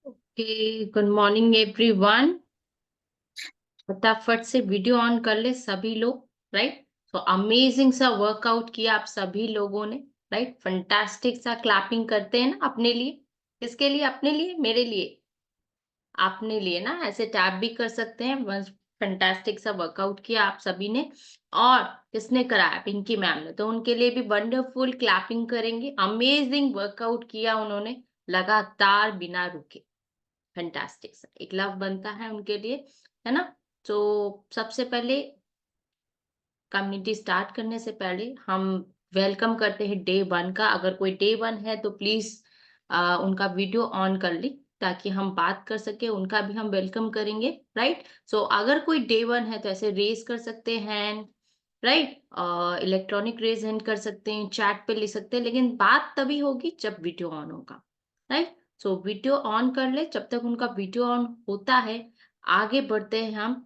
Okay, good morning everyone. फटाफट से video on कर ले सभी लोग। राइट, तो अमेजिंग सा वर्कआउट किया आप सभी लोगों ने। राइट, फंटास्टिक सा क्लैपिंग करते हैं ना अपने लिए। किसके लिए? अपने लिए, मेरे लिए, अपने लिए ना। ऐसे टैप भी कर सकते हैं। बस फंटास्टिक सा वर्कआउट किया आप सभी ने। और किसने कराया? पिंकी मैम ने। तो उनके लिए भी वंडरफुल क्लैपिंग करेंगे। अमेजिंग वर्कआउट किया उन्होंने, लगातार बिना रुके। फैंटास्टिक सा एक लव बनता है उनके लिए, है ना? तो सबसे पहले कम्युनिटी स्टार्ट करने से पहले हम वेलकम करते हैं डे 1 का। अगर कोई डे 1 है तो प्लीज उनका वीडियो ऑन कर ली ताकि हम बात कर सके, उनका भी हम वेलकम करेंगे। राइट, सो अगर कोई डे 1 है तो ऐसे रेज कर सकते हैं। राइट, इलेक्ट्रॉनिक रेज हैंड कर सकते हैं, चैट पे लिख सकते हैं, लेकिन बात तभी होगी जब वीडियो ऑन होगा। राइट, सो वीडियो ऑन कर ले। जब तक उनका वीडियो ऑन होता है, आगे बढ़ते हैं हम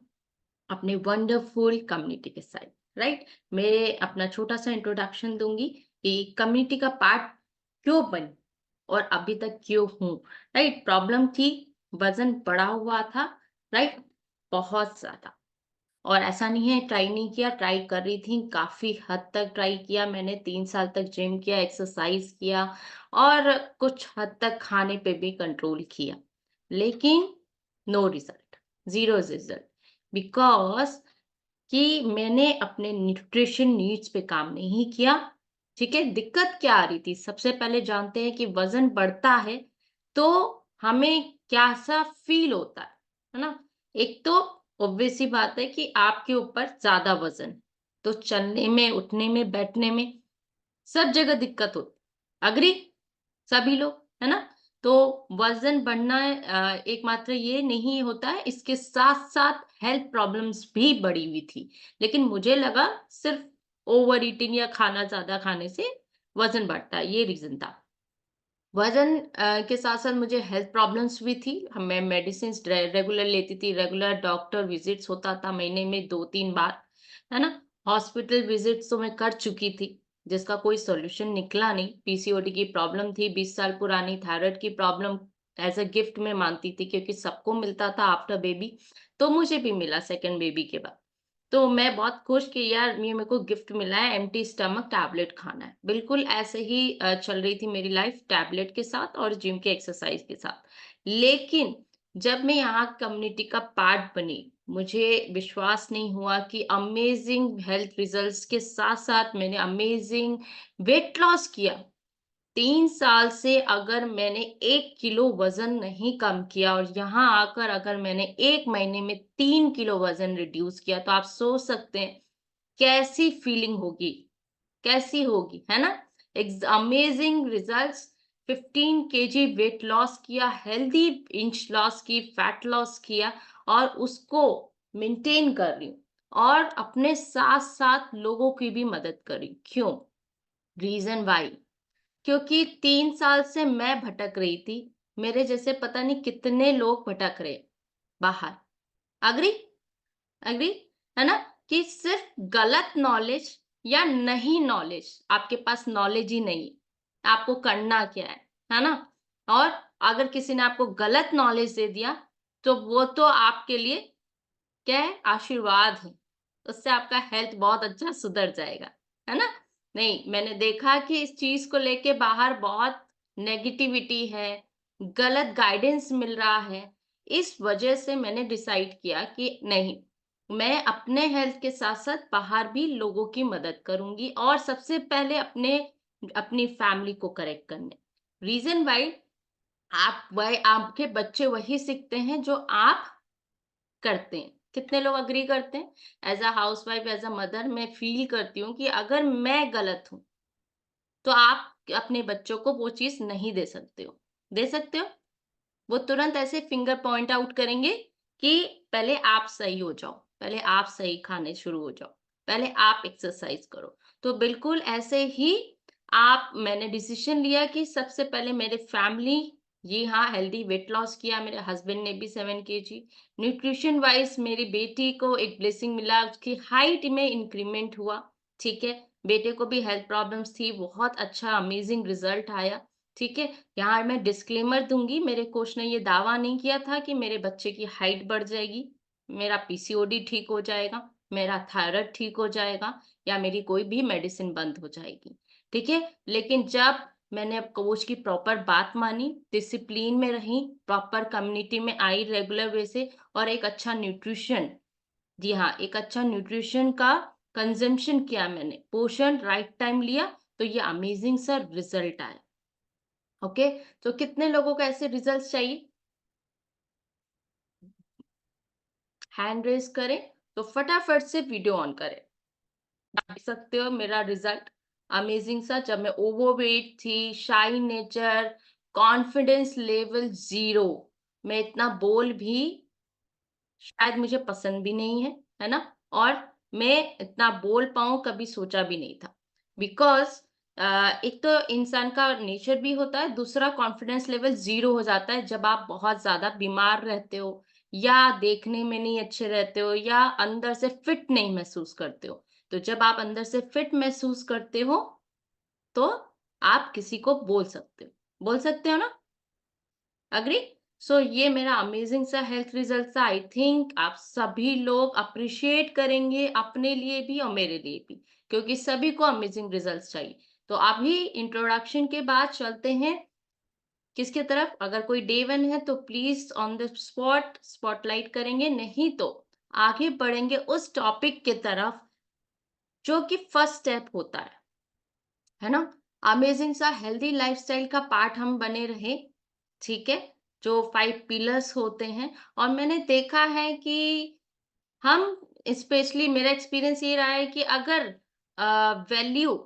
अपने वंडरफुल कम्युनिटी के साथ। राइट, मैं अपना छोटा सा इंट्रोडक्शन दूंगी कि कम्युनिटी का पार्ट क्यों बनी और अभी तक क्यों हूँ। राइट, प्रॉब्लम थी, वजन बढ़ा हुआ था। राइट, बहुत ज्यादा। और ऐसा नहीं है ट्राई नहीं किया, ट्राई कर रही थी, काफी हद तक ट्राई किया मैंने। 3 साल तक जिम किया, एक्सरसाइज किया और कुछ हद तक खाने पे भी कंट्रोल किया, लेकिन no result, zero result. Because कि मैंने अपने न्यूट्रिशन नीड्स पे काम नहीं किया। ठीक है, दिक्कत क्या आ रही थी? सबसे पहले जानते हैं कि वजन बढ़ता है तो हमें कैसा फील होता है ना? एक तो ऑब्वियस सी बात है कि आपके ऊपर ज्यादा वजन, तो चलने में, उठने में, बैठने में सब जगह दिक्कत होती। अग्री? सभी लोग, है ना? तो वजन बढ़ना एकमात्र ये नहीं होता है, इसके साथ साथ हेल्थ प्रॉब्लम्स भी बढ़ी हुई थी। लेकिन मुझे लगा सिर्फ ओवर ईटिंग या खाना ज्यादा खाने से वजन बढ़ता है, ये रीजन था। वजन के साथ साथ मुझे हेल्थ प्रॉब्लम्स भी थी। मैं मेडिसिन रेगुलर लेती थी, रेगुलर डॉक्टर विजिट्स होता था महीने में 2-3 बार, है ना? हॉस्पिटल विजिट्स तो मैं कर चुकी थी, जिसका कोई सॉल्यूशन निकला नहीं। पीसीओडी की प्रॉब्लम थी 20 साल पुरानी, थायराइड की प्रॉब्लम एज अ गिफ्ट में मानती थी क्योंकि सबको मिलता था आफ्टर बेबी, तो मुझे भी मिला सेकंड बेबी के बाद। तो मैं बहुत खुश कि यार ये मेरे को गिफ्ट मिला है, एम्प्टी स्टमक टैबलेट खाना है। बिल्कुल ऐसे ही चल रही थी मेरी लाइफ, टैबलेट के साथ और जिम के एक्सरसाइज के साथ। लेकिन जब मैं यहाँ कम्युनिटी का पार्ट बनी, मुझे विश्वास नहीं हुआ कि अमेजिंग हेल्थ रिजल्ट्स के साथ साथ मैंने अमेजिंग वेट लॉस किया। 3 साल से अगर मैंने 1 किलो वजन नहीं कम किया और यहाँ आकर अगर मैंने 1 महीने में 3 किलो वजन रिड्यूस किया, तो आप सोच सकते हैं कैसी फीलिंग होगी, कैसी होगी, है ना? Amazing results. 15 kg weight loss किया, हेल्दी इंच लॉस की, फैट लॉस किया और उसको मेंटेन कर रही हूँ और अपने साथ साथ लोगों की भी मदद कर रही हूँ। क्यों? रीजन वाई, क्योंकि 3 साल से मैं भटक रही थी। मेरे जैसे पता नहीं कितने लोग भटक रहे बाहर। एग्री? एग्री, है ना? कि सिर्फ गलत नॉलेज या नहीं नॉलेज, आपके पास नॉलेज ही नहीं, आपको करना क्या है ना? और अगर किसी ने आपको गलत नॉलेज दे दिया, तो वो तो आपके लिए क्या है? आशीर्वाद है। उससे आपका हेल्थ बहुत अच्छा सुधर जाएगा, है ना? नहीं, मैंने देखा कि इस चीज़ को लेके बाहर बहुत नेगेटिविटी है, गलत गाइडेंस मिल रहा है। इस वजह से मैंने डिसाइड किया कि नहीं, मैं अपने हेल्थ के साथ-साथ बाहर भी लोगों की मदद करूँगी और सबसे पहले अपनी फैमिली को करेक्ट करने। रीज़न व्हाई, आपके बच्चे वही सीखते हैं जो आप करते हैं। कितने लोग एग्री करते हैं? As a housewife, as a mother मैं फ़ील करती हूँ कि अगर मैं गलत हूँ, तो आप अपने बच्चों को वो चीज़ नहीं दे सकते हो। दे सकते हो? वो तुरंत ऐसे फिंगर पॉइंट आउट करेंगे कि पहले आप सही हो जाओ, पहले आप सही खाने शुरू हो जाओ, पहले आप एक्सरसाइज़ करो। तो बिल्कुल ऐसे ही आप मैंने डिसीज़न लिया कि सबसे पहले मेरे फैमिली, जी हाँ, हेल्दी वेट लॉस किया, मेरे हस्बैंड ने भी 7 केजी। न्यूट्रिशन वाइज़ मेरी बेटी को एक ब्लेसिंग मिला, उसकी हाइट में इंक्रीमेंट हुआ, ठीक है? बेटे को भी हेल्थ प्रॉब्लम्स थी, बहुत अच्छा अमेज़िंग रिज़ल्ट आया। ठीक है? यहाँ मैं डिस्क्लेमर दूँगी, मेरे कोच ने ये दावा नहीं किया था कि मेरे बच्चे की हाइट बढ़ जाएगी, मेरा पीसीओडी ठीक हो जाएगा, मेरा थायराइड ठीक हो जाएगा या मेरी कोई भी मेडिसिन बंद हो जाएगी, ठीक है? लेकिन जब मैंने अब कोच की प्रॉपर बात मानी, डिसिप्लिन में रही, प्रॉपर कम्युनिटी में आई रेगुलर वे से और एक अच्छा न्यूट्रिशन, जी हाँ, एक अच्छा न्यूट्रिशन का कंज़म्पशन किया मैंने, पोषण राइट टाइम लिया, तो ये अमेज़िंग सा रिज़ल्ट आया। ओके, तो कितने लोगों को ऐसे रिजल्ट्स चाहिए? हैंड रेज़ करें, तो फटाफट से वीडियो ऑन करें। देख सकते हो मेरा रिजल्ट अमेज़िंग सा, जब मैं ओवरवेट थी, शाई नेचर, कॉन्फिडेंस लेवल 0, मैं इतना बोल भी शायद मुझे पसंद भी नहीं है ना? और मैं इतना बोल पाऊँ कभी सोचा भी नहीं था। बिकॉज़ एक तो इंसान का नेचर भी होता है, दूसरा कॉन्फिडेंस लेवल 0 हो जाता है जब आप बहुत ज़्यादा बीमार रहते हो या देखने में नहीं अच्छे रहते हो या अंदर से फिट नहीं महसूस करते हो। तो जब आप अंदर से फिट महसूस करते हो, तो आप किसी को बोल सकते हो। बोल सकते हो ना? एग्री? सो ये मेरा अमेजिंग सा हेल्थ रिजल्ट था। आई थिंक आप सभी लोग अप्रिशिएट करेंगे अपने लिए भी और मेरे लिए भी, क्योंकि सभी को अमेजिंग रिजल्ट्स चाहिए। तो अभी इंट्रोडक्शन के बाद चलते हैं किसके तरफ? अगर कोई डे 1 है तो please on the spot spotlight करेंगे, नहीं तो आगे बढ़ेंगे उस टॉपिक के तरफ जो कि फर्स्ट स्टेप होता है ना? अमेजिंग सा हेल्दी लाइफस्टाइल का पार्ट हम बने रहे, ठीक है? जो 5 पिलर्स होते हैं और मैंने देखा है कि हम स्पेशली मेरा एक्सपीरियंस ये रहा है कि अगर वैल्यू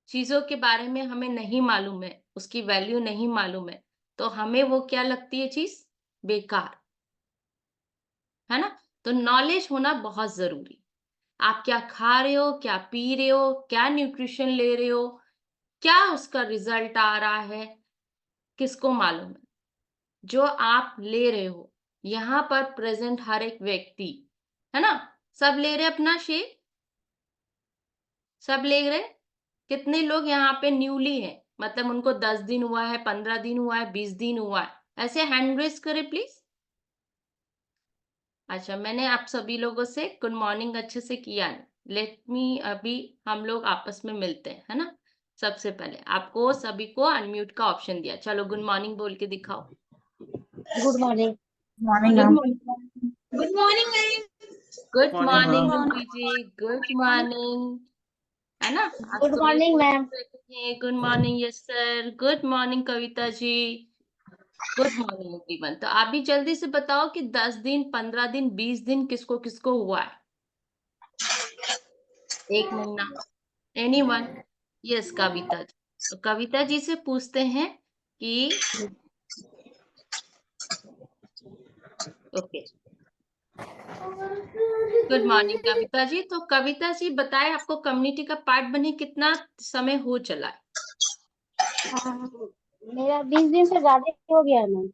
चीज़ों के बारे में हमें नहीं मालूम है, उसकी वैल्यू नहीं मालूम है, तो हमें वो क्या लगती है चीज़? बेकार, है ना? तो नॉलेज होना बहुत ज़रूरी। आप क्या खा रहे हो, क्या पी रहे हो, क्या न्यूट्रिशन ले रहे हो, क्या उसका रिज़ल्ट आ रहा है, किसको मालूम है? जो आप ले रहे हो, यहाँ पर प्रेज़ेंट हर एक व्यक्ति, है ना? सब ले रहे अपना शेयर, सब ले रहे। कितने लोग यहाँ पे न्यूली हैं, मतलब उनको 10 दिन हुआ है, 15 दिन हुआ है, 20 दिन हुआ है, ऐसे हैंड रेज़ करें प्लीज़। अच्छा, मैंने आप सभी लोगों से गुड मॉर्निंग अच्छे से किया नहीं। लेट मी अभी हम लोग आपस में मिलते हैं, है ना? सबसे पहले आपको सभी को अनम्यूट का ऑप्शन दिया। चलो गुड मॉर्निंग बोल के दिखाओ। Good morning. Morning good ma'am. Morning. Good morning ma'am. Good morning morning ma'am. Dimple ji, good morning, है ना? आज गुड तो मेरे मॉर्निंग कोच मैम। बैठे हैं, good morning yes sir, good morning Kavita ji, good morning everyone. तो आप भी जल्दी से बताओ कि 10 दिन, 15 दिन, 20 दिन किसको-किसको हुआ है? 1 महीना, एनीवन? यस कविता जी। तो कविता जी से पूछते हैं कि ओके, गुड मॉर्निंग कविता जी। तो कविता जी बताएँ आपको कम्युनिटी का पार्ट बने कितना समय हो चला है? मेरा 20 दिन से ज्यादा ही हो गया है मैम।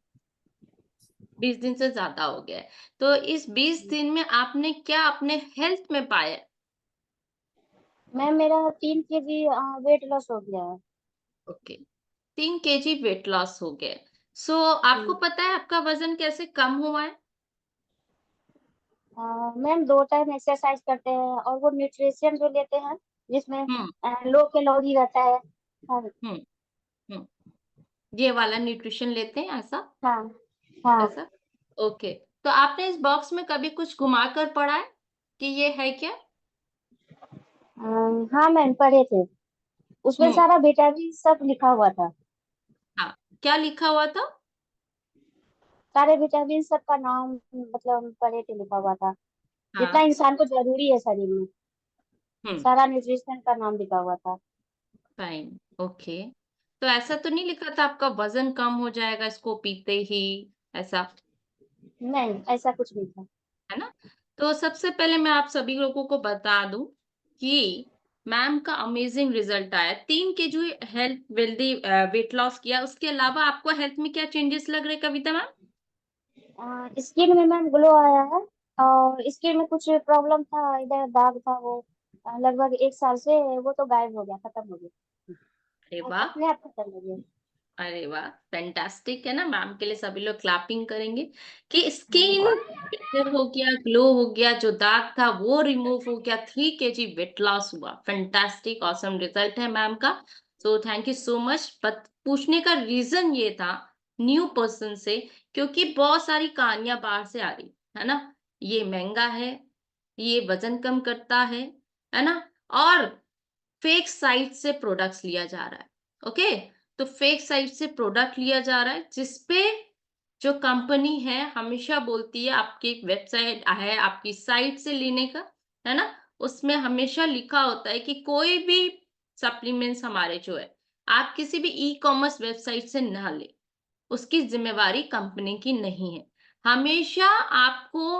20 दिन से ज़्यादा हो गया है। तो इस 20 दिन में आपने क्या अपने हेल्थ में पाया है? मैम मेरा 3 kg वेट लॉस हो गया है। ओके, 3 केजी वेट लॉस हो गया है। सो आपको जी। पता है आपका वज़न कैसे कम हुआ है? मैम 2 टाइम एक्सरसाइज करते हैं और वो न्यूट्रिशन जो लेते हैं जिसमें हुँ, लो कैलोरी रहता है। हाँ। हुँ, हुँ। ये वाला न्यूट्रिशन लेते हैं ऐसा? हाँ। हाँ। ऐसा? ओके। तो आपने इस बॉक्स में कभी कुछ घुमा कर पढ़ा है कि ये है क्या? हाँ मैम पढ़े थे, उसमें हुँ, सारा विटामिन सब लिखा हुआ था। हाँ। क्या लिखा हुआ था? सारे विटामिन सबका नाम मतलब पढ़े थे, लिखा हुआ था जितना हाँ, इंसान को जरूरी है शरीर में। हुँ, सारा न्यूट्रिशन का नाम लिखा हुआ था। Fine, okay. तो ऐसा तो नहीं लिखा था आपका वज़न कम हो जाएगा इसको पीते ही, ऐसा? नहीं, ऐसा कुछ नहीं था। है ना? तो सबसे पहले मैं आप सभी लोगों को बता दूँ कि मैम का अमेज़िंग रिज़ल्ट आया। 3 KG health wealthy weight loss किया। उसके अलावा आपको हेल्थ में क्या चेंजेस लग रहे हैं कविता मैम? स्किन में मैम ग्लो आया है और स्किन में कुछ प्रॉब्लम था, इधर दाग था वो लगभग 1 साल से वो तो गायब हो गया, खत्म हो गया। अरे और वाह! अपने आप खत्म हो गया। अरे वाह, फैंटास्टिक है ना। मैम के लिए सभी लोग क्लैपिंग करेंगे कि स्किन बेटर हो गया, ग्लो हो गया, जो दाग था वो रिमूव हो गया, 3 kg वेट लॉस हुआ। फैंटास्टिक, ऑसम रिजल्ट है मैम का। So thank you so much. पूछने का रीजन ये था न्यू पर्सन से, क्योंकि बहुत सारी कहानियां बाहर से आ रही है ना। ये महंगा है, ये वजन कम करता है ना, और फेक साइट से प्रोडक्ट्स लिया जा रहा है। ओके, तो फेक साइट से प्रोडक्ट लिया जा रहा है, जिसपे जो कंपनी है हमेशा बोलती है आपकी एक वेबसाइट है आपकी साइट से लेने का, है ना। उसमें हमेशा लिखा होता है कि कोई भी सप्लीमेंट्स हमारे जो है आप किसी भी ई कॉमर्स वेबसाइट से ना ले, उसकी जिम्मेवारी कंपनी की नहीं है। हमेशा आपको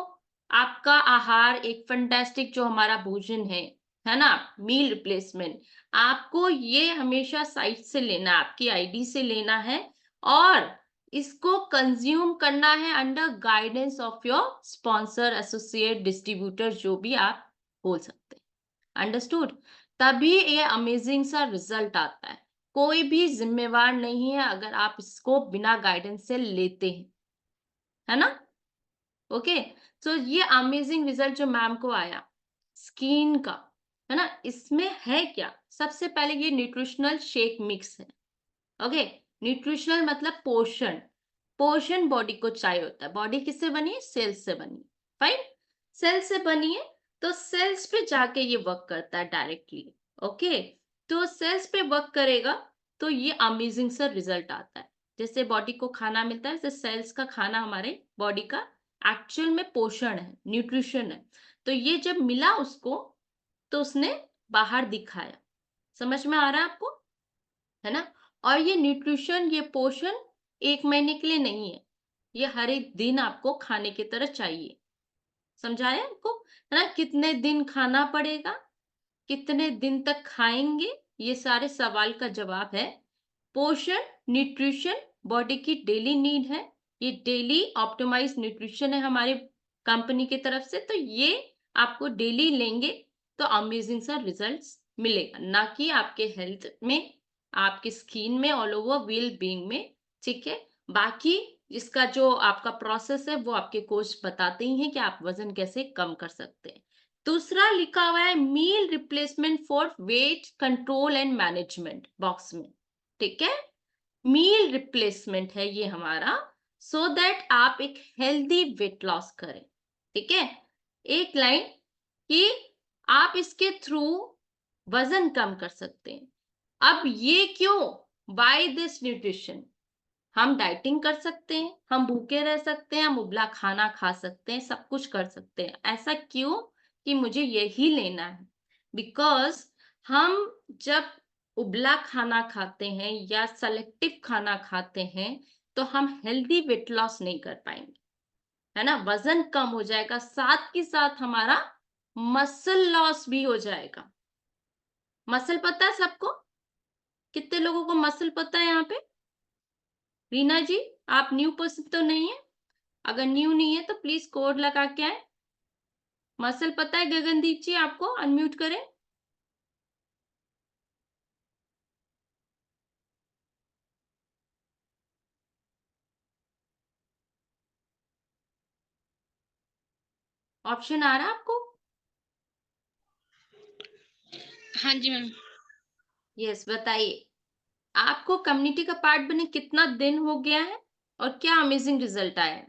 आपका आहार एक फैंटास्टिक जो हमारा भोजन है ना, मील रिप्लेसमेंट, आपको ये हमेशा साइट से लेना है, आपकी आईडी से लेना है, और इसको कंज्यूम करना है under guidance of your sponsor, associate, distributor, जो भी आप बोल सकते हैं। अंडरस्टूड? तभी ये अमेजिंग सा रिजल्ट आता है। कोई भी जिम्मेवार नहीं है अगर आप इसको बिना गाइडेंस से लेते हैं, है ना। ओके, सो ये अमेजिंग रिजल्ट जो मैम को आया स्किन का, है ना, इसमें है क्या? सबसे पहले ये न्यूट्रिशनल शेक मिक्स है। ओके, न्यूट्रिशनल मतलब पोषण। पोषण बॉडी को चाहिए होता है। बॉडी किससे बनी है? सेल्स से बनी है। फाइन, सेल से बनी है, तो सेल्स पे जाके ये वर्क करता है डायरेक्टली। ओके, तो सेल्स पे वर्क करेगा तो ये अमेजिंग सा रिजल्ट आता है। जैसे बॉडी को खाना मिलता है, जैसे सेल्स का खाना हमारे बॉडी का एक्चुअल में पोषण है, न्यूट्रिशन है। तो ये जब मिला उसको, तो उसने बाहर दिखाया। समझ में आ रहा है आपको? है ना। और ये न्यूट्रिशन, ये पोषण 1 महीने के लिए नहीं है, ये हर एक दिन आपको खाने की तरह चाहिए। समझाया आपको? है ना। कितने दिन खाना पड़ेगा, कितने दिन तक खाएंगे, ये सारे सवाल का जवाब है। पोषण, न्यूट्रिशन बॉडी की डेली नीड है। ये डेली ऑप्टिमाइज न्यूट्रिशन है हमारे कंपनी की तरफ से, तो ये आपको डेली लेंगे तो अमेजिंग सा रिजल्ट्स मिलेगा, ना कि आपके हेल्थ में, आपकी स्किन में, ऑल ओवर वेल बीइंग में। ठीक है, बाकी इसका जो आपका प्रोसेस है वो आपके कोच बताते ही हैं कि आप वजन कैसे कम कर सकते हैं। दूसरा लिखा हुआ है meal replacement for weight control and management box में। ठीक है, मील रिप्लेसमेंट है ये हमारा, सो दैट आप एक हेल्दी वेट लॉस करें। ठीक है, एक लाइन कि आप इसके थ्रू वजन कम कर सकते हैं। अब ये क्यों? बाय दिस न्यूट्रिशन हम डाइटिंग कर सकते हैं, हम भूखे रह सकते हैं, हम उबला खाना खा सकते हैं, सब कुछ कर सकते हैं। ऐसा क्यों कि मुझे यही लेना है? बिकॉज़ हम जब उबला खाना खाते हैं या सेलेक्टिव खाना खाते हैं, तो हम हेल्दी वेट लॉस नहीं कर पाएँगे, है ना? वज़न कम हो जाएगा, साथ के साथ हमारा मसल लॉस भी हो जाएगा। मसल पता है सबको? कितने लोगों को मसल पता है यहाँ पे? रीना जी, आप न्यू पर्सन तो नहीं है? अगर न्यू नहीं है तो प्लीज कोड लगा के आए। मसल पता है गगनदीप जी आपको? अनम्यूट करें। ऑप्शन आ रहा है आपको? हाँ जी मैम। यस, बताइए। आपको कम्युनिटी का पार्ट बने कितना दिन हो गया है और क्या अमेजिंग रिजल्ट आया है?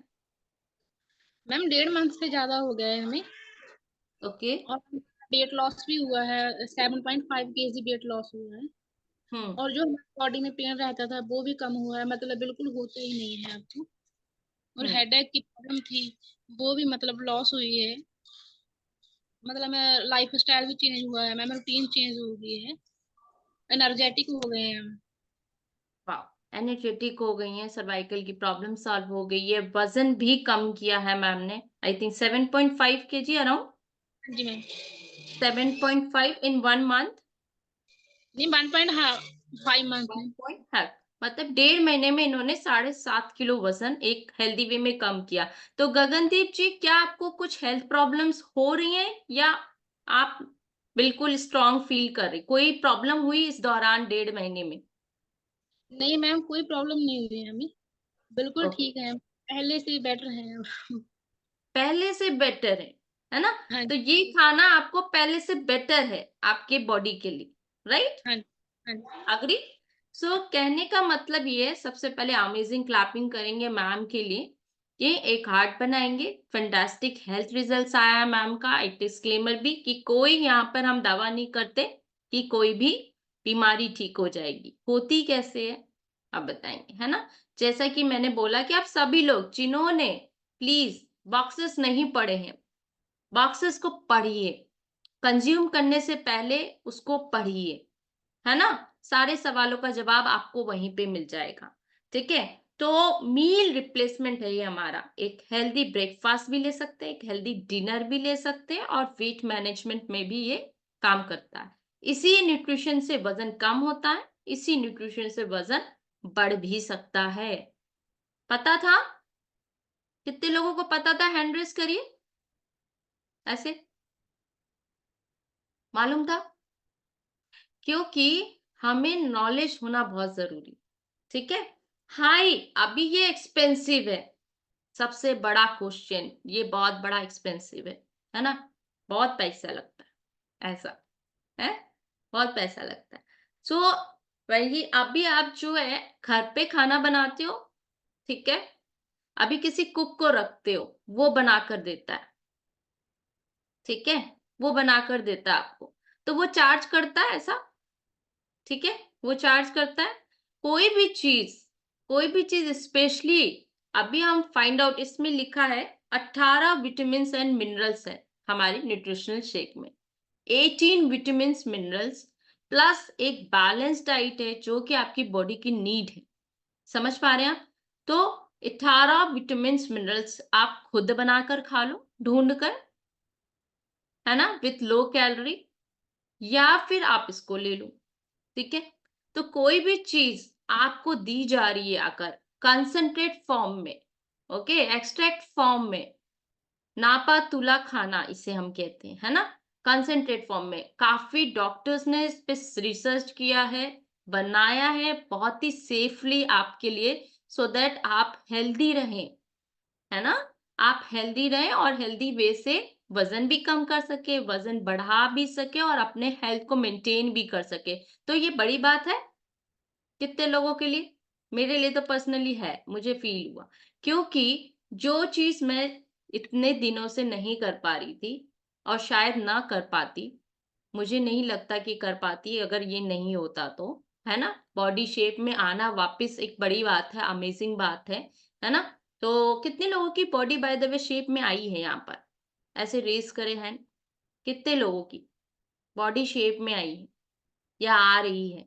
मैम 1.5 मंथ से ज्यादा हो गया है हमें। ओके। और वेट लॉस भी हुआ है, 7.5 kg वेट लॉस हुआ है। हम्म। और जो हमारी बॉडी में पेन रहता था वो भी कम हुआ है, मतलब बिल्कुल होता ही नहीं है आपको। और हम्म। हेडेक की प्रॉब्लम थी वो भी मतलब लॉस हुई है। मतलब लाइफ स्टाइल भी चेंज हुआ है मैम, रूटीन चेंज हो गई है, एनर्जेटिक हो गए हैं हम। वाह, एनर्जेटिक हो गई हैं, सर्वाइकल की प्रॉब्लम सॉल्व हो गई है, वजन भी कम किया है मैम ने। I think 7.5 kg around. हाँ जी मैम। 7.5 इन 1 मंथ। नहीं, 1.5 मंथ में। 1.5 मतलब 1.5 महीने में इन्होंने 7.5 किलो वजन एक हेल्दी वे में कम किया। तो गगनदीप जी, क्या आपको कुछ हेल्थ प्रॉब्लम्स हो रही हैं, या आप बिल्कुल स्ट्रांग फील कर रही? कोई प्रॉब्लम हुई इस दौरान 1.5 महीने में? नहीं मैम, कोई प्रॉब्लम नहीं हुई है हमें, बिल्कुल ओके, ठीक है, पहले से बेटर है। पहले से बेटर है ना? हाँ तो ये खाना आपको पहले से बेटर है आपके बॉडी के लिए, राइट? हाँ हाँ। अग्री? सो कहने का मतलब ये है, सबसे पहले अमेजिंग क्लैपिंग करेंगे मैम के लिए। ये एक हार्ट बनाएंगे, फैंटास्टिक हेल्थ रिजल्ट्स आया है मैम का। एक डिस्क्लेमर भी कि कोई यहाँ पर हम दावा नहीं करते कि कोई भी बीमारी ठीक हो जाएगी। होती कैसे है अब बताएंगे, है ना? जैसा कि मैंने बोला कि आप सभी लोग जिन्होंने प्लीज बॉक्सेस नहीं पढ़े हैं, बॉक्सेस को पढ़िए, कंज्यूम करने से पहले उसको पढ़िए, है ना? सारे सवालों का जवाब आपको वहीं पे मिल जाएगा, ठीक है? तो मील रिप्लेसमेंट है ये हमारा। एक हेल्दी ब्रेकफास्ट भी ले सकते हैं, एक हेल्दी डिनर भी ले सकते हैं, और वेट मैनेजमेंट में भी ये काम करता है। इसी न्यूट्रिशन से वजन कम होता है, इसी न्यूट्रिशन से वजन बढ़ भी सकता है। पता था? कितने लोगों को पता था? हैंड रेस करिए, ऐसे मालूम था? क्योंकि हमें नॉलेज होना बहुत जरूरी, ठीक है? हाई, अभी ये एक्सपेंसिव है, सबसे बड़ा क्वेश्चन, ये बहुत बड़ा एक्सपेंसिव है ना? बहुत पैसा लगता है, ऐसा है, बहुत पैसा लगता है। सो वही अभी आप जो है घर पे खाना बनाते हो, ठीक है? अभी किसी कुक को रखते हो, वो बना कर देता है, ठीक है? वो बना कर देता है आपको, तो वो चार्ज करता है ऐसा, ठीक है? वो चार्ज करता है। कोई भी चीज, कोई भी चीज स्पेशली, अभी हम फाइंड आउट, इसमें लिखा है 18 विटामिन एंड मिनरल्स है हमारी न्यूट्रिशनल शेक में। 18 विटामिन मिनरल्स प्लस एक बैलेंस डाइट है जो कि आपकी बॉडी की नीड है। समझ पा रहे हैं आप? तो 18 विटामिन मिनरल्स आप खुद बनाकर खा लो, ढूंढ कर, है ना, विथ लो कैलोरी, या फिर आप इसको ले लो, ठीक है? तो कोई भी चीज आपको दी जा रही है अगर कंसंट्रेट फॉर्म में, ओके, एक्सट्रैक्ट फॉर्म में, नापा तुला खाना इसे हम कहते हैं, है ना? कंसंट्रेट फॉर्म में काफी डॉक्टर्स ने इस पे रिसर्च किया है, बनाया है बहुत ही सेफली आपके लिए, सो दैट आप हेल्दी रहें, है ना? आप हेल्दी रहें और हेल्दी वे से वजन भी कम कर सके, वजन बढ़ा भी सके, और अपने हेल्थ को मेंटेन भी कर सके। तो ये बड़ी बात है कितने लोगों के लिए? मेरे लिए तो पर्सनली है, मुझे फील हुआ, क्योंकि जो चीज मैं इतने दिनों से नहीं कर पा रही थी, और शायद ना कर पाती, मुझे नहीं लगता कि कर पाती अगर ये नहीं होता तो, है ना? बॉडी शेप में आना वापस एक बड़ी बात है, अमेजिंग बात है ना? तो कितने लोगों की body by the way shape में आई है यहाँ पर? ऐसे रेस करे हैंड, कितने लोगों की बॉडी शेप में आई है या आ रही है?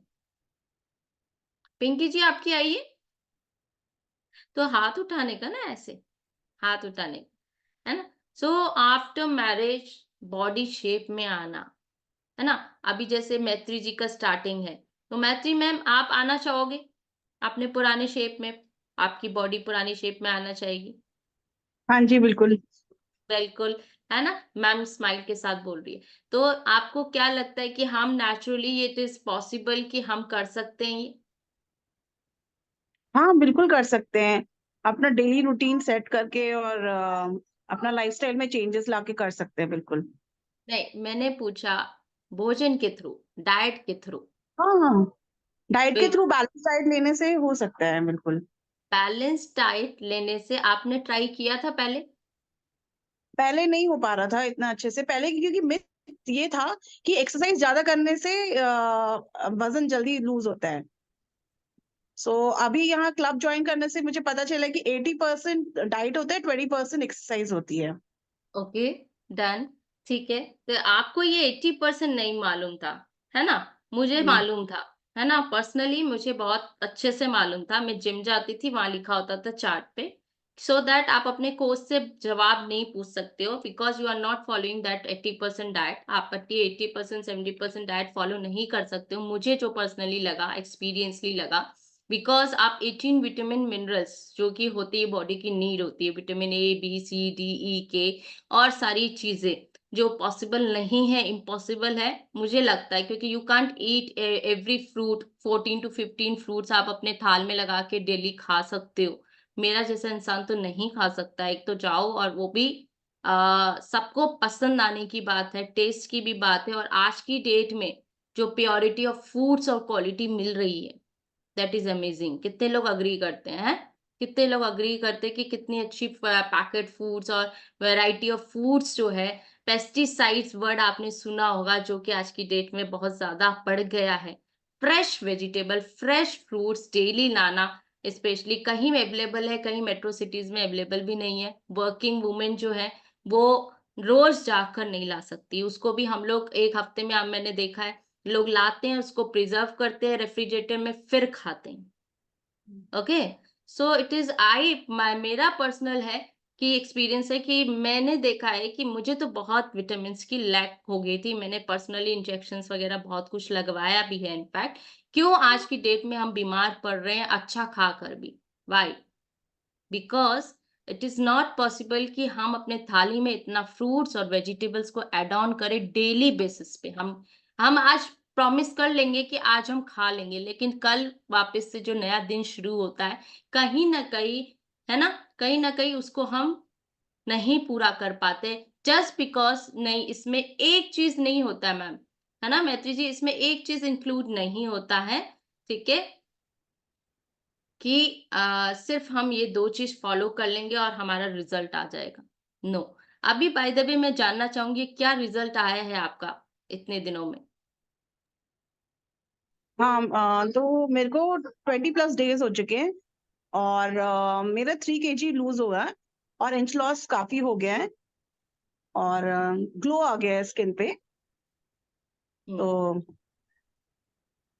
पिंकी जी आपकी आई है? तो हाथ उठाने का ना, ऐसे हाथ उठाने का, है ना? So after marriage body shape में आना, है ना? अभी जैसे मैत्री जी का स्टार्टिंग है, तो मैत्री मैम आप आना चाहोगे अपने पुराने शेप में? आपकी बॉडी पुरानी शेप में आना चाहेगी? हाँ जी, बिल्कुल। बिल्कुल, है ना? मैम स्माइल के साथ बोल रही है। तो आपको क्या लगता है कि हम नेचुरली, इट इज पॉसिबल कि हम कर सकते हैं ये? हाँ, बिल्कुल कर सकते हैं। अपना डेली रूटीन सेट करके और अपना लाइफस्टाइल में चेंजेस लाके कर सकते हैं, बिल्कुल। नहीं, मैंने पूछा भोजन के थ्रू, डाइट के थ्रू। हाँ हाँ, डाइट के थ्रू बैलेंस डाइट लेने से हो सकता है, बिल्कुल। बैलेंस डाइट लेने से आपने ट्राई किया था पहले? पहले नहीं हो पा रहा था इतना अच्छे से, पहले क्योंकि मिथ ये था कि एक्सरसाइज ज्यादा करने से वजन जल्दी लूज होता है। सो अभी यहाँ क्लब ज्वाइन करने से मुझे पता चला कि 80% डाइट होता है, 20% एक्सरसाइज होती है। ओके, डन, ठीक है। तो आपको ये 80% नहीं मालूम था, है ना? मुझे जी। मालूम था, है ना? पर्सनली मुझे बहुत अच्छे से मालूम था। मैं जिम जाती थी, वहां लिखा होता था चार्ट पे, सो दैट आप अपने कोच से जवाब नहीं पूछ सकते हो, because you are not following that 80% diet. आप 80% 70% डाइट फॉलो नहीं कर सकते हो, मुझे जो पर्सनली लगा, एक्सपीरियंसली लगा। बिकॉज आप 18 विटामिन मिनरल्स जो कि होती है, बॉडी की नीड होती है, vitamin A B C D E के और सारी चीजें, जो पॉसिबल नहीं है, इम्पॉसिबल है मुझे लगता है, क्योंकि you can't eat every fruit, 14 to 15 fruits आप अपने थाल में लगा के डेली खा सकते हो। मेरा जैसा इंसान तो नहीं खा सकता। एक तो जाओ, और वो भी सबको पसंद आने की बात है, टेस्ट की भी बात है, और आज की डेट में जो प्योरिटी ऑफ फूड्स और क्वालिटी मिल रही है, दैट इज अमेजिंग। कितने लोग अग्री करते हैं? कितने लोग अग्री करते हैं कि कितनी अच्छी पैकेट फूड्स और वैरायटी ऑफ फूड्स जो है। पेस्टिसाइड्स वर्ड आपने सुना होगा, जो कि आज की डेट में बहुत ज्यादा बढ़ गया है। Fresh vegetable, fresh fruits daily लाना, स्पेशली कहीं अवेलेबल है, कहीं मेट्रो सिटीज में अवेलेबल भी नहीं है। वर्किंग वुमेन जो है वो रोज जाकर नहीं ला सकती, उसको भी हम लोग एक हफ्ते में, मैंने देखा है लोग लाते हैं, उसको प्रिजर्व करते हैं रेफ्रिजरेटर में, फिर खाते हैं। ओके, सो इट इज मेरा पर्सनल है कि एक्सपीरियंस है कि मैंने देखा है कि मुझे तो बहुत विटामिन की लैक हो गई थी। मैंने पर्सनली इंजेक्शंस वगैरह बहुत कुछ लगवाया भी है। इनफैक्ट क्यों आज की डेट में हम बीमार पड़ रहे हैं अच्छा खाकर भी? Why? Because it is not possible कि हम अपने थाली में इतना फ्रूट्स और वेजिटेबल्स को ऐड ऑन करें डेली बेसिस पे। हम आज प्रॉमिस कर लेंगे कि आज हम खा लेंगे, लेकिन कल वापस से जो नया दिन शुरू होता है, कहीं ना कहीं, है ना, कहीं ना कहीं उसको हम नहीं पूरा कर पाते। जस्ट बिकॉज नहीं, इसमें एक चीज नहीं होता है मैम, है ना मैत्री जी, इसमें एक चीज इंक्लूड नहीं होता है, ठीक है, कि सिर्फ हम ये 2 चीज फॉलो कर लेंगे और हमारा रिजल्ट आ जाएगा। नो। अभी बाय द वे मैं जानना चाहूंगी क्या रिजल्ट आया है आपका इतने दिनों में? हाँ, तो मेरे को 20+ डेज हो चुके हैं, और मेरा 3 kg लूज हुआ है, और इंच लॉस काफी हो गया है, और ग्लो आ गया है स्किन पे। तो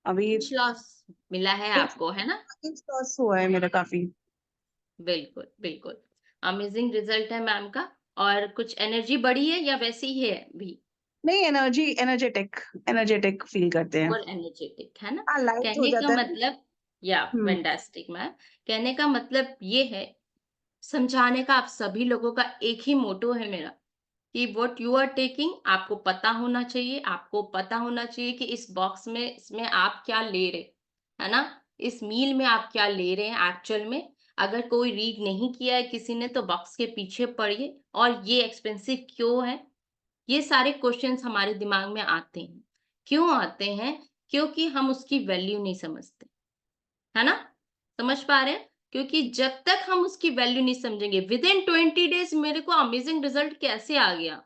अभी कुछ लॉस मिला है इंच आपको, है ना? इंच लॉस हुआ है मेरा काफी। बिल्कुल, बिल्कुल। अमेजिंग रिजल्ट है मैम का। और कुछ एनर्जी बढ़ी है या वैसी ही है भी? नहीं, एनर्जेटिक एनर्जेटिक फील करते हैं। और एनर्जेटिक, है ना? हाँ, लाइट हो कहने का जाता है। मतलब, या हम्म। Fantastic ma'am. कहने का मतलब ये है, समझाने का आप सभी लोगों का एक ही मोटो है मेरा, कि व्हाट यू आर टेकिंग आपको पता होना चाहिए। आपको पता होना चाहिए कि इस बॉक्स में, इसमें आप क्या ले रहे, है ना? इस मील में आप क्या ले रहे हैं एक्चुअल में। अगर कोई रीड नहीं किया है किसी ने, तो बॉक्स के पीछे पढ़िए, और ये एक्सपेंसिव क्यों है, ये सारे क्वेश्चंस हमारे दिमाग में आते हैं। क्यों आते हैं? क्योंकि हम उसकी वैल्यू नहीं समझते, है ना? समझ पा रहे हैं? क्योंकि जब तक हम उसकी वैल्यू नहीं समझेंगे, विद इन 20 डेज मेरे को अमेजिंग रिजल्ट कैसे आ गया,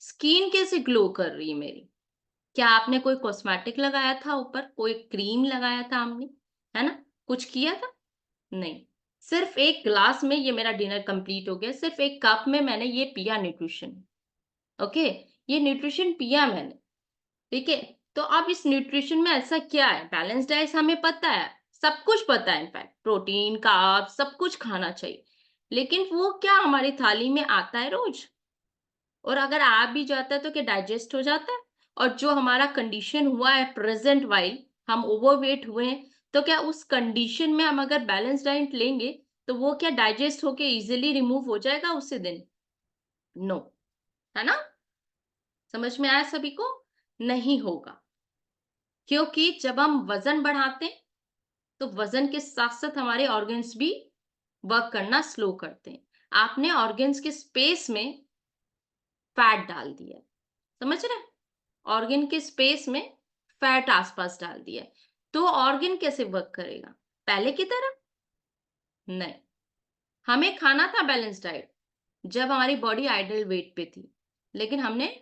स्किन कैसे ग्लो कर रही है मेरी। क्या आपने कोई कॉस्मेटिक लगाया था ऊपर, कोई क्रीम लगाया था हमने, है ना? कुछ किया था? नहीं। सिर्फ एक ग्लास में ये मेरा डिनर कंप्लीट हो गया, सिर्फ एक कप में मैंने ये पिया न्यूट्रिशन। ओके, ये न्यूट्रिशन पिया मैंने, ठीक है। तो अब इस न्यूट्रिशन में ऐसा क्या है? बैलेंस डाइट हमें पता है, सब कुछ पता है, इनफैक्ट प्रोटीन कार्ब सब कुछ खाना चाहिए, लेकिन वो क्या हमारी थाली में आता है रोज? और अगर आ भी जाता है तो क्या डाइजेस्ट हो जाता है? और जो हमारा कंडीशन हुआ है प्रेजेंट, वाइल हम ओवरवेट हुए हैं, तो क्या उस कंडीशन में हम अगर बैलेंस डाइट लेंगे, तो वो क्या डाइजेस्ट होके इजीली रिमूव हो जाएगा उसी दिन? नो, है ना? समझ में आया सभी को? नहीं होगा। क्योंकि जब हम वजन बढ़ाते हैं, तो वजन के साथ साथ हमारे ऑर्गन्स भी वर्क करना स्लो करते हैं। आपने ऑर्गन्स के स्पेस में फैट डाल दिया, समझ रहे? ऑर्गन के स्पेस में फैट आसपास डाल दिया, तो ऑर्गन कैसे वर्क करेगा पहले की तरह? नहीं। हमें खाना था बैलेंस डाइट जब हमारी बॉडी आइडल वेट पे थी, लेकिन हमने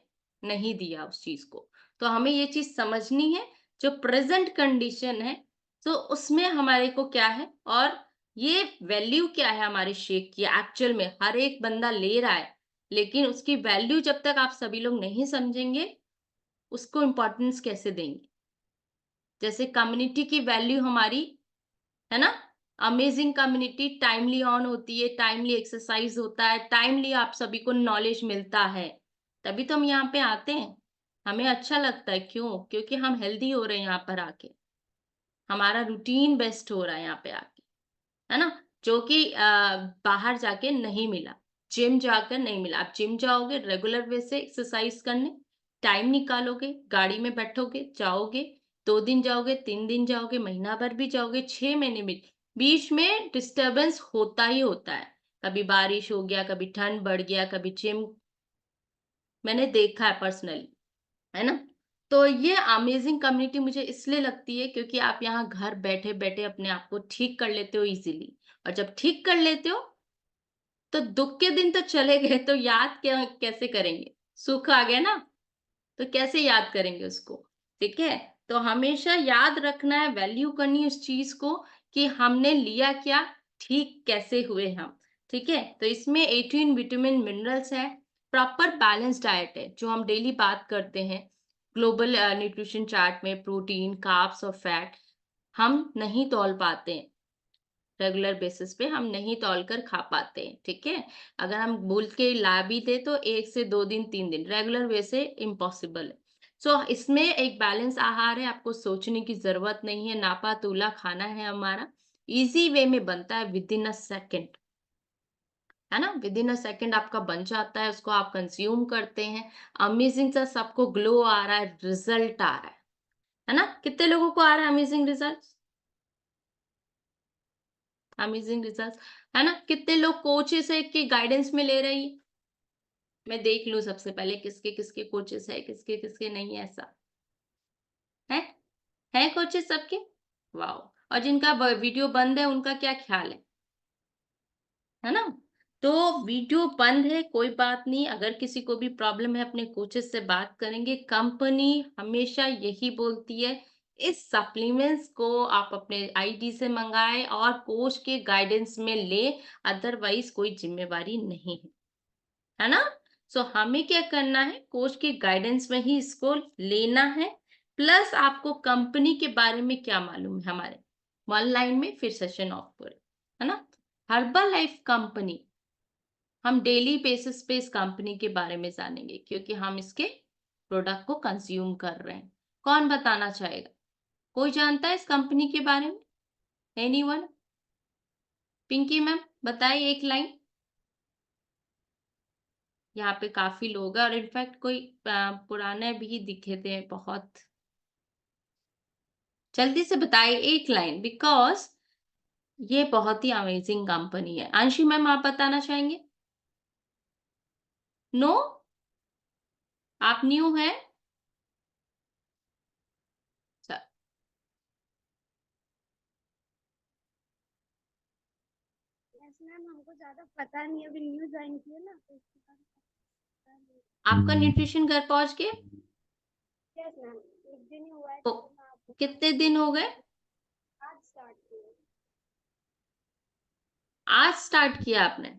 नहीं दिया उस चीज को। तो हमें ये चीज समझनी है, जो प्रेजेंट कंडीशन है, तो उसमें हमारे को क्या है, और ये वैल्यू क्या है हमारे शेक की एक्चुअल में। हर एक बंदा ले रहा है, लेकिन उसकी वैल्यू जब तक आप सभी लोग नहीं समझेंगे, उसको इम्पोर्टेंस कैसे देंगे? जैसे कम्युनिटी की वैल्यू हमारी, है ना, अमेजिंग कम्युनिटी टाइमली ऑन होती है, टाइमली एक्सरसाइज होता है, टाइमली आप सभी को नॉलेज मिलता है, तभी तो हम यहाँ पे आते हैं। हमें अच्छा लगता है, क्यों? क्योंकि हम हेल्दी हो रहे हैं यहाँ पर आके, हमारा रूटीन बेस्ट हो रहा है यहाँ पे आके, है ना, जो कि बाहर जाके नहीं मिला। जिम जाकर नहीं मिला। आप जिम जाओगे रेगुलर वे से एक्सरसाइज करने, टाइम निकालोगे, गाड़ी में बैठोगे, जाओगे, 2 दिन जाओगे, 3 दिन जाओगे, महीना भर भी जाओगे, 6 महीने में बीच में डिस्टर्बेंस होता ही होता है। कभी बारिश हो गया, कभी ठंड बढ़ गया, कभी जिम, मैंने देखा है पर्सनली, है ना? तो ये अमेजिंग कम्युनिटी मुझे इसलिए लगती है क्योंकि आप यहाँ घर बैठे-बैठे अपने आप को ठीक कर लेते हो इज़िली, और जब ठीक कर लेते हो तो दुःख के दिन तो चले गए, तो याद क्या कैसे करेंगे? सुख आ गया ना, तो कैसे याद करेंगे उसको, ठीक है? तो हमेशा याद रखना है, वैल्यू करनी है उस चीज़ को कि हमने लिया क्या, ठीक कैसे हुए हम, ठीक है? तो इसमें 18 विटामिन मिनरल्स हैं, प्रॉपर बैलेंस डाइट है, जो हम डेली बात करते हैं। ग्लोबल न्यूट्रिशन चार्ट में प्रोटीन, कार्ब्स और फैट हम नहीं तौल पाते हैं। रेगुलर बेसिस पे हम नहीं तौल कर खा पाते हैं, ठीक है? अगर हम बोल के ला भी दें तो 1 से 2 दिन, 3 दिन, रेगुलर वे से इम्पॉसिबल है। सो इसमें एक बैलेंस आहार है, आपको सोचने की ज़रूरत नहीं है, नापा-तोला खाना है हमारा, ईज़ी वे में बनता है विदिन अ सेकंड, है ना? विदिन अ सेकंड आपका बन जाता है, उसको आप कंज़्यूम करते हैं, अमेज़िंग सा सबको ग्लो आ रहा है, रिज़ल्ट आ रहा है ना? कितने लोगों को आ रहा है अमेज़िंग रिज़ल्ट? अमेजिंग रिजल्ट्स, है ना? कितने लोग कोचेस है की गाइडेंस में ले रही है? मैं देख लूं सबसे पहले किसके किसके कोचेस है, किसके किसके नहीं है, ऐसा है? है कोचेस सबके? वाओ! और जिनका वीडियो बंद है उनका क्या ख्याल है ना? तो वीडियो बंद है, कोई बात नहीं, अगर किसी को भी प्रॉब्लम है अपने कोचेस से बात करेंगे। कंपनी हमेशा यही बोलती है, इस सप्लीमेंट्स को आप अपने आईडी से मंगाएं और कोच के गाइडेंस में ले, अदरवाइज कोई जिम्मेवारी नहीं है ना? सो हमें क्या करना है, कोच के गाइडेंस में ही इसको लेना है। प्लस आपको कंपनी के बारे में क्या मालूम है हमारे, 1 लाइन में फिर सेशन ऑफ पर, है ना? हर्बल लाइफ कंपनी, हम डेली बेसिस पे इस कंपनी के बारे में जानेंगे क्योंकि हम इसके प्रोडक्ट को कंज्यूम कर रहे हैं। कौन बताना चाहेगा? कोई जानता है इस कंपनी के बारे में? एनीवन? पिंकी मैम बताइए एक लाइन। यहाँ पे काफी लोग हैं और इनफैक्ट कोई पुराने भी दिखे थे बहुत। जल्दी से बताइए एक लाइन, बिकॉज ये बहुत ही अमेजिंग कंपनी है। अंशी मैम आप बताना चाहेंगे? नो, आप न्यू हैं? यस मैम, हमको ज्यादा पता नहीं, अभी न्यू ज्वाइन किए ना तो इसके बारे में पता नहीं। आपका न्यूट्रिशन घर पहुंच के यस मैम, एक दिन ही हुआ है तो तो मैं आपको कितने दिन हो गए? आज स्टार्ट किया। आज स्टार्ट किया आपने?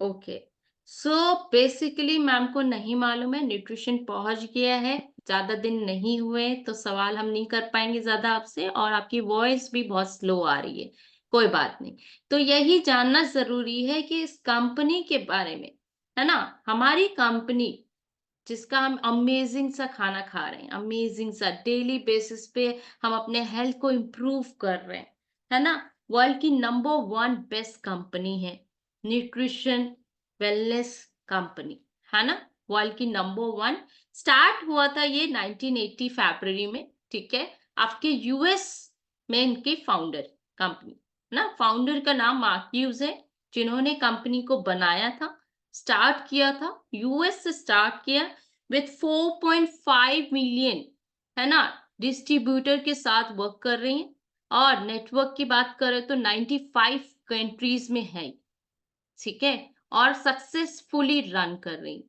ओके, सो बेसिकली मैम को नहीं मालूम है, न्यूट्रिशन पहुंच गया है, ज्यादा दिन नहीं हुए तो सवाल हम नहीं कर पाएंगे ज्यादा आपसे, और आपकी वॉइस भी बहुत स्लो आ रही है, कोई बात नहीं। तो यही जानना जरूरी है कि इस कंपनी के बारे में, है ना? हमारी कंपनी जिसका हम अमेजिंग सा खाना खा रहे हैं, अमेजिंग सा डेली बेसिस पे हम अपने हेल्थ को इम्प्रूव कर रहे हैं, है ना? वर्ल्ड की नंबर 1 बेस्ट कंपनी है, न्यूट्रिशन वेलनेस कंपनी, है ना? वर्ल्ड की नंबर 1। स्टार्ट हुआ था ये 1980 फरवरी में, ठीक है? आपके यूएस में इनके फाउंडर कंपनी, ना, फाउंडर का नाम मार्क ह्यूज है, जिन्होंने कंपनी को बनाया था, स्टार्ट किया था, यूएस से स्टार्ट किया विथ 4.5 मिलियन, है ना, डिस्ट्रीब्यूटर के साथ वर्क कर रही हैं, और नेटवर्क की बात करें तो 95 कंट्रीज में है, ठीक है? और सक्सेसफुली रन कर रही,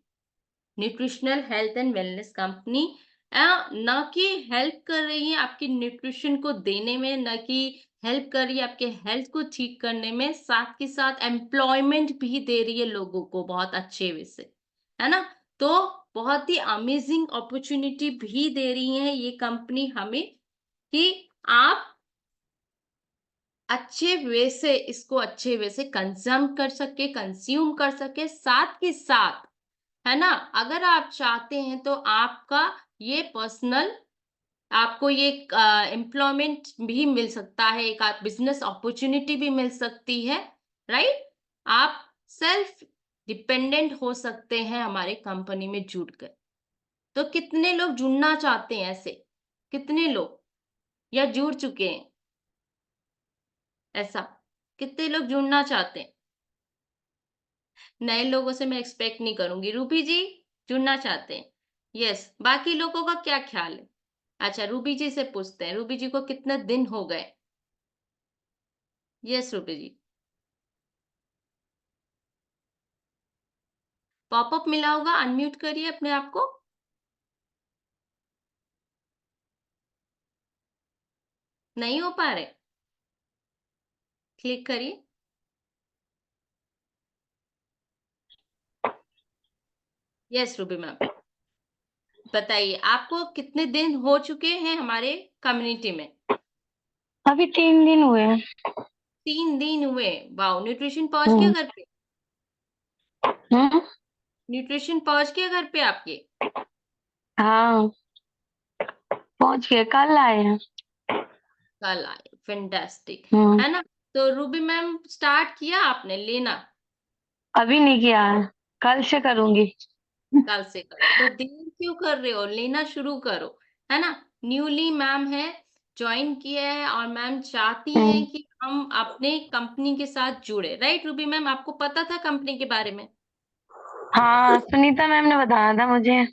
nutritional health and wellness company. न कि हेल्प कर रही है आपकी न्यूट्रिशन को देने में, न कि हेल्प कर रही है आपके हेल्थ को ठीक करने में, साथ के साथ एम्प्लॉयमेंट भी दे रही है लोगों को बहुत अच्छे वे से, है ना? तो बहुत ही अमेजिंग अपॉर्चुनिटी भी दे रही है ये कंपनी हमें कि आप अच्छे वे से इसको अच्छे वे से कंज्यूम कर सके, साथ के साथ, है ना, अगर आप चाहते हैं तो आपका ये पर्सनल, आपको ये एम्प्लॉयमेंट भी मिल सकता है, एक आप बिजनेस अपॉर्चुनिटी भी मिल सकती है, राइट? आप सेल्फ डिपेंडेंट हो सकते हैं हमारे कंपनी में जुड़कर। तो कितने लोग जुड़ना चाहते हैं ऐसे? कितने लोग या जुड़ चुके हैं? ऐसा कितने लोग जुड़ना चाहते हैं? नए लोगों से मैं एक्सपेक्ट नहीं करूंगी। रूबी जी जुड़ना चाहते हैं? यस। बाकी लोगों का क्या ख्याल है? अच्छा, रूबी जी से पूछते हैं। रूबी जी को कितने दिन हो गए? यस रूबी जी। पॉपअप मिला होगा, अनम्यूट करिए अपने आप को। नहीं हो पा रहे? क्लिक करिए। यस रूबी मैम, बताइए आपको कितने दिन हो चुके हैं हमारे कम्युनिटी में? अभी 3 दिन हुए हैं। 3 दिन हुए। वाओ, न्यूट्रिशन पहुंच गया घर पे? हम्म। न्यूट्रिशन पहुंच गया घर पे आपके? हाँ, पहुंच गए, कल आए हैं। कल आए, फैंटास्टिक। हम्म। है ना? तो रूबी मैम स्टार्ट किया आपने लेना? अभी नहीं किया है, कल से करूंगी। कल से करो। तो देर क्यों कर रहे हो? लेना शुरू करो। है ना? न्यूली मैम है, ज्वाइन किया है और मैम चाहती हैं हम्म। कि हम अपने कंपनी के साथ जुड़े। राइट रूबी मैम, आपको पता था कंपनी के बारे में? हाँ, सुनीता मैम ने बताया था मुझे।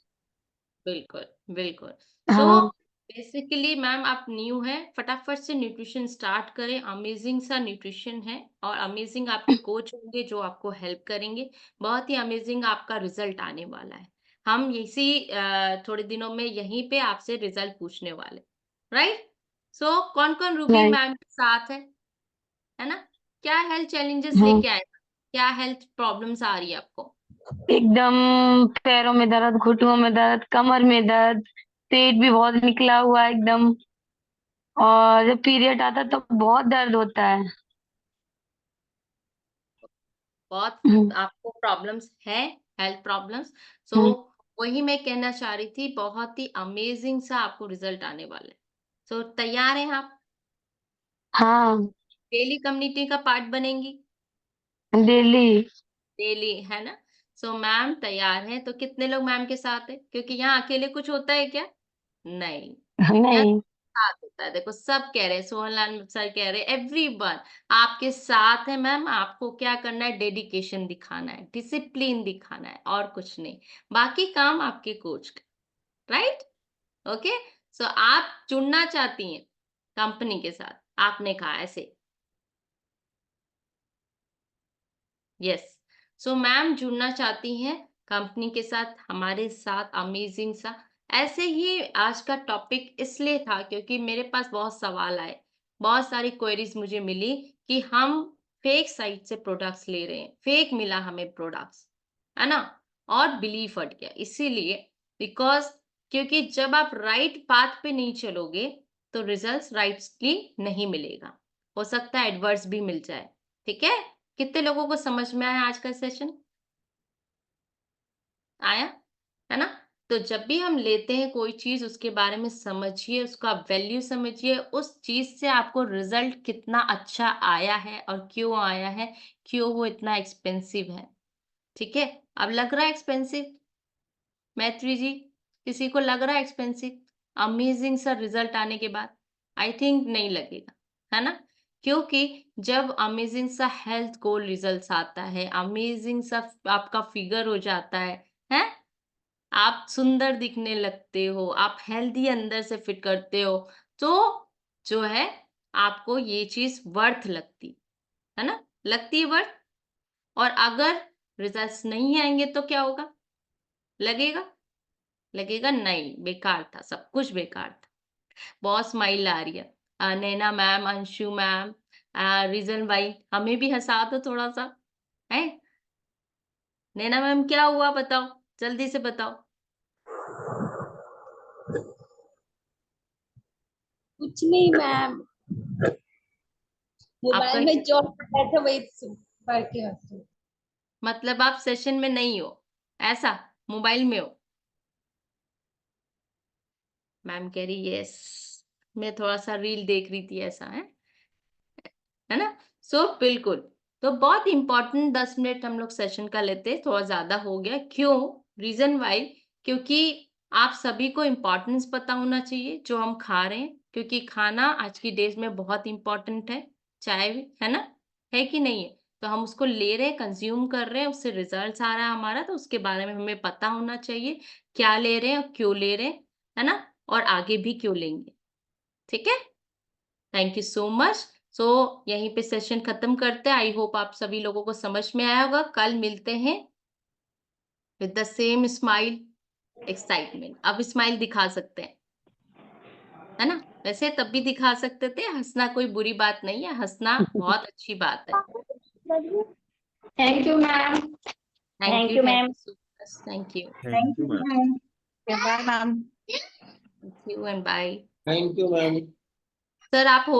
बिल्कुल, बिल्कुल। सो हाँ। बेसिकली मैम आप न्यू हैं, फटाफट से न्यूट्रिशन स्टार्ट करें। अमेजिंग सा न्यूट्रिशन है और अमेजिंग आपके कोच होंगे जो आपको हेल्प करेंगे। बहुत ही अमेजिंग आपका रिजल्ट आने वाला है। हम इसी थोड़े दिनों में यहीं पे आपसे रिजल्ट पूछने वाले। राइट? सो कौन-कौन रूबी राइट। मैम के साथ है ना? क्या हेल्थ चैलेंजेस हम्म। लेके आए? क्या हेल्थ प्रॉब्लम्स आ रही है आपको? एकदम पैरों में दर्द, घुटनों में दर्द, कमर में दर्द, पेट भी बहुत निकला हुआ है एकदम। और जब पीरियड आता है तो बहुत दर्द होता है। बहुत हम्म। आपको प्रॉब्लम्स है, हेल्थ प्रॉब्लम्स। सो हम्म। वही मैं कहना चाह रही थी, बहुत ही अमेजिंग सा आपको रिजल्ट आने वाला है। सो तैयार हैं आप? हाँ। डेली कम्युनिटी का पार्ट बनेंगी? डेली। डेली, है ना? सो मैम तैयार हैं, तो कितने लोग मैम के साथ है? क्योंकि यहाँ अकेले कुछ होता है क्या? नहीं, यहाँ नहीं। साथ होता है। देखो सब कह रहे हैं, सोहनलाल सर कह रहे हैं, एवरीवन आपके साथ है मैम। आपको क्या करना है? डेडिकेशन दिखाना है, डिसिप्लिन दिखाना है और कुछ नहीं। बाकी काम आपके कोच का। राइट? ओके। सो आप जुड़ना चाहती हैं कंपनी के साथ, आपने कहा ऐसे? यस। सो मैम जुड़ना चाहती हैं कंपनी के साथ, हमारे साथ अमेजिंग सा। ऐसे ही आज का टॉपिक इसलिए था क्योंकि मेरे पास बहुत सवाल आए, बहुत सारी क्वेरीज मुझे मिली कि हम फेक साइट से प्रोडक्ट्स ले रहे हैं, फेक मिला हमें प्रोडक्ट्स, है ना? और बिलीव हट गया इसीलिए, बिकॉज क्योंकि जब आप राइट पाथ पे नहीं चलोगे तो रिजल्ट्स राइटली नहीं मिलेगा। हो सकता है एडवर्स भी मिल जाए। ठीक है? कितने लोगों को समझ में आया आज का सेशन? आया? है ना? तो जब भी हम लेते हैं कोई चीज़, उसके बारे में समझिए, उसका वैल्यू समझिए, उस चीज़ से आपको रिज़ल्ट कितना अच्छा आया है और क्यों आया है, क्यों वो इतना एक्सपेंसिव है। ठीक है? अब लग रहा है एक्सपेंसिव? मैत्री जी, किसी को लग रहा है एक्सपेंसिव? अमेज़िंग सा रिज़ल्ट आने के बाद? आई थिंक नहीं लगेगा, है ना? क्योंकि जब अमेज़िंग सा हेल्थ गोल रिज़ल्ट्स आता है, अमेज़िंग सा आपका फिगर हो जाता है? आप सुंदर दिखने लगते हो, आप हेल्दी अंदर से फिट करते हो, तो जो है आपको ये चीज़ वर्थ लगती, है ना? लगती है वर्थ। और अगर रिज़ल्ट्स नहीं आएँगे तो क्या होगा? लगेगा? लगेगा नहीं, बेकार था, सब कुछ बेकार था। बहुत स्माइल आ रही है। नैना मैम, अंशु मैम, रिज़न भाई, हमें भी हँसा दो थोड़ा-सा, हैं? नैना मैम क्या हुआ बताओ? जल्दी से बताओ। कुछ नहीं मैम, आपका मोबाइल में जो बैठे वही पढ़ के हंसू। मतलब आप सेशन में नहीं हो, ऐसा? मोबाइल में हो? मैम कह रही यस, मैं थोड़ा-सा रील देख रही थी, ऐसा है ना? सो बिल्कुल, तो बहुत इंपॉर्टेंट 10 मिनट हम लोग सेशन का लेते, थोड़ा ज्यादा हो गया। क्यों? रीजन वाई, क्योंकि आप सभी को इम्पोर्टेंस पता होना चाहिए जो हम खा रहे हैं, क्योंकि खाना आज की डेज में बहुत इंपॉर्टेंट है, चाहे है ना, है कि नहीं है? तो हम उसको ले रहे हैं, कंज्यूम कर रहे हैं, उससे रिजल्ट आ रहा है हमारा, तो उसके बारे में हमें पता होना चाहिए क्या ले रहे हैं और क्यों ले रहे हैं, है ना, और आगे भी क्यों लेंगे। ठीक है, थैंक यू सो मच। सो यहीं पे सेशन खत्म करते हैं। आई होप आप सभी लोगों को समझ में आया होगा। कल मिलते हैं with the same smile, excitement. अब स्माइल दिखा सकते हैं, है ना? वैसे तब भी दिखा सकते थे, हंसना कोई बुरी बात नहीं है, हंसना बहुत अच्छी बात है। Thank you ma'am. Thank you, thank you so much, thank you, thank you ma'am. Bye ma'am. Thank you and bye. Thank you ma'am. Sir आप